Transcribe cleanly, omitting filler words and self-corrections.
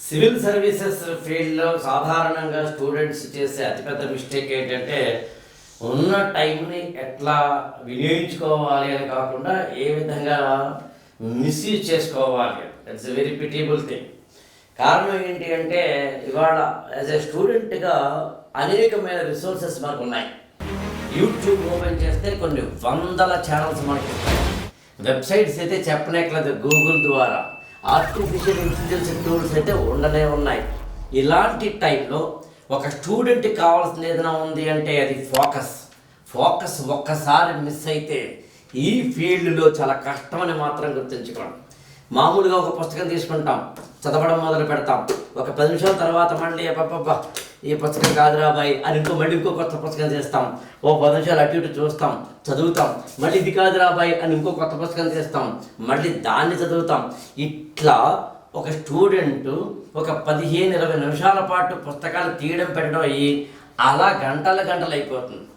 Civil services ఫీల్డ్లో సాధారణంగా students చేసే అతిపెద్ద మిస్టేక్ ఏంటంటే ఉన్న టైంని ఎట్లా వినియోగించుకోవాలి అని కాకుండా ఏ విధంగా మిస్యూజ్ చేసుకోవాలి. That's a very pitiable thing. కారణం ఏంటి అంటే ఇవాళ యాజ్ ఎ స్టూడెంట్గా అనేకమైన రిసోర్సెస్ మనకు ఉన్నాయి. యూట్యూబ్ ఓపెన్ చేస్తే కొన్ని వందల ఛానల్స్ మనకి ఉంటాయి. వెబ్సైట్స్ అయితే చెప్పనేట్లేదు, గూగుల్ ద్వారా ఆర్టిఫిషియల్ ఇంటెలిజెన్స్ టూల్స్ అయితే ఉండనే ఉన్నాయి. ఇలాంటి టైంలో ఒక స్టూడెంట్కి కావాల్సింది ఏదైనా ఉంది అంటే అది ఫోకస్ ఒక్కసారి మిస్ అయితే ఈ ఫీల్డ్లో చాలా కష్టమని మాత్రం గుర్తుంచుకోండి. మామూలుగా ఒక పుస్తకం తీసుకుంటాం, చదవడం మొదలు పెడతాం, ఒక 10 నిమిషాల తర్వాత మళ్ళీ అబ్బబ్బా ఈ పుస్తకం కాదురా బాయ్ అని మళ్ళీ ఇంకో కొత్త పుస్తకం చేస్తాం, ఓ 10 నిమిషాలు అటు ఇటు చూస్తాం, చదువుతాం, మళ్ళీ ఇది కాదురా బాయ్ అని ఇంకో కొత్త పుస్తకం చేస్తాం, మళ్ళీ దాన్ని చదువుతాం. ఇట్లా ఒక స్టూడెంట్ ఒక 15-20 నిమిషాల పాటు పుస్తకాలు తీయడం పెట్టడం అయ్యి అలా గంటలు అయిపోతుంది.